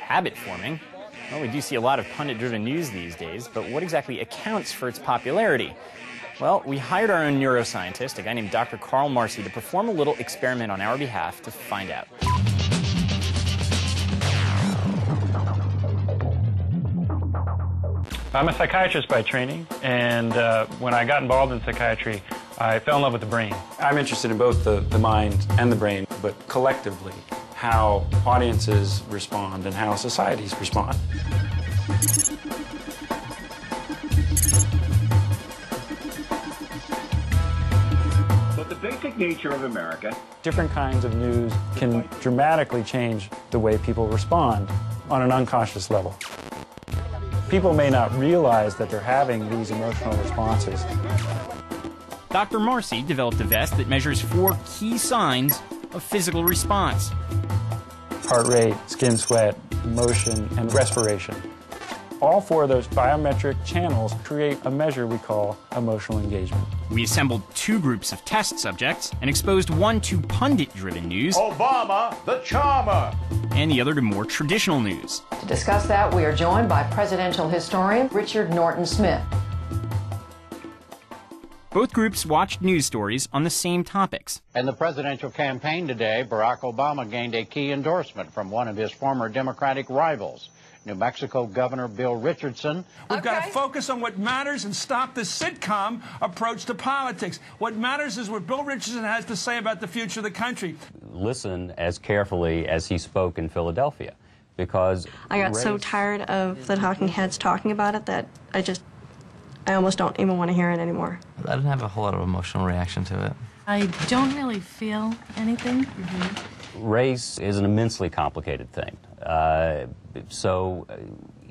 Habit forming? Well, we do see a lot of pundit-driven news these days, but what exactly accounts for its popularity? Well, we hired our own neuroscientist, a guy named Dr. Carl Marcy, to perform a little experiment on our behalf to find out. I'm a psychiatrist by training, and when I got involved in psychiatry, I fell in love with the brain. I'm interested in both the mind and the brain, but collectively, how audiences respond and how societies respond. But the basic nature of America... Different kinds of news can dramatically change the way people respond on an unconscious level. People may not realize that they're having these emotional responses. Dr. Marcy developed a vest that measures 4 key signs of physical response: heart rate, skin sweat, motion, and respiration. All 4 of those biometric channels create a measure we call emotional engagement. We assembled 2 groups of test subjects and exposed one to pundit-driven news, Obama the Charmer, and the other to more traditional news. To discuss that, we are joined by presidential historian Richard Norton Smith. Both groups watched news stories on the same topics. In the presidential campaign today, Barack Obama gained a key endorsement from one of his former Democratic rivals, New Mexico Governor Bill Richardson. We've got to focus on what matters and stop the sitcom approach to politics. What matters is what Bill Richardson has to say about the future of the country. Listen as carefully as he spoke in Philadelphia, because I got so tired of the talking heads talking about it that I almost don't even want to hear it anymore. I didn't have a whole lot of emotional reaction to it. I don't really feel anything. Race is an immensely complicated thing.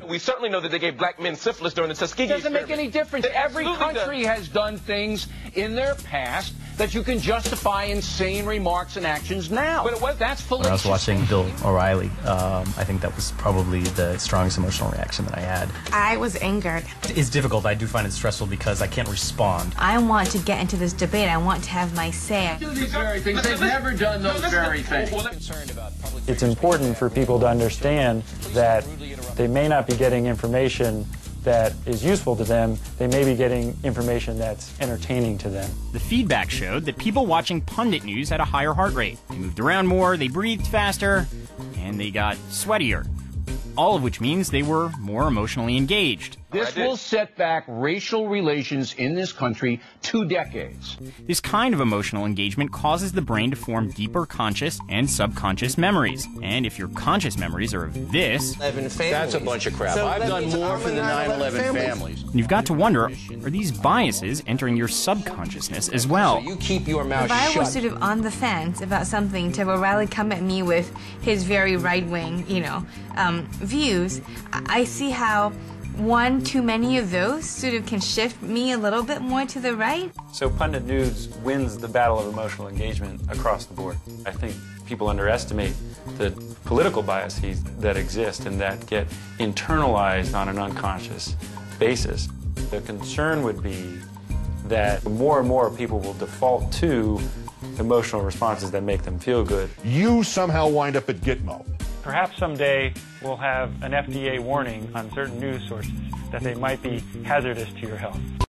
We certainly know that they gave black men syphilis during the Tuskegee It doesn't experiment. make any difference. Every country has done things in their past that you can justify insane remarks and actions now. But that's When I was watching Bill O'Reilly, I think that was probably the strongest emotional reaction that I had. I was angered. It's difficult. I do find it stressful because I can't respond. I want to get into this debate. I want to have my say. Do these very things. They've never done those very things. It's important for people to understand that they may not be getting information that is useful to them. They may be getting information that's entertaining to them. The feedback showed that people watching pundit news had a higher heart rate. They moved around more, they breathed faster, and they got sweatier. All of which means they were more emotionally engaged. This will set back racial relations in this country 2 decades. This kind of emotional engagement causes the brain to form deeper conscious and subconscious memories. And if your conscious memories are of this, That's a bunch of crap. I've done more for the 9/11 families. you've got to wonder, are these biases entering your subconsciousness as well? You keep your mouth If I shut. was sort of on the fence about something, to O'Reilly come at me with his very right-wing, views, I see how one too many of those sort of can shift me a little bit more to the right. So pundit news wins the battle of emotional engagement across the board. I think people underestimate the political biases that exist and that get internalized on an unconscious basis. The concern would be that more and more people will default to emotional responses that make them feel good. You somehow wind up at Gitmo. Perhaps someday we'll have an FDA warning on certain news sources that they might be hazardous to your health.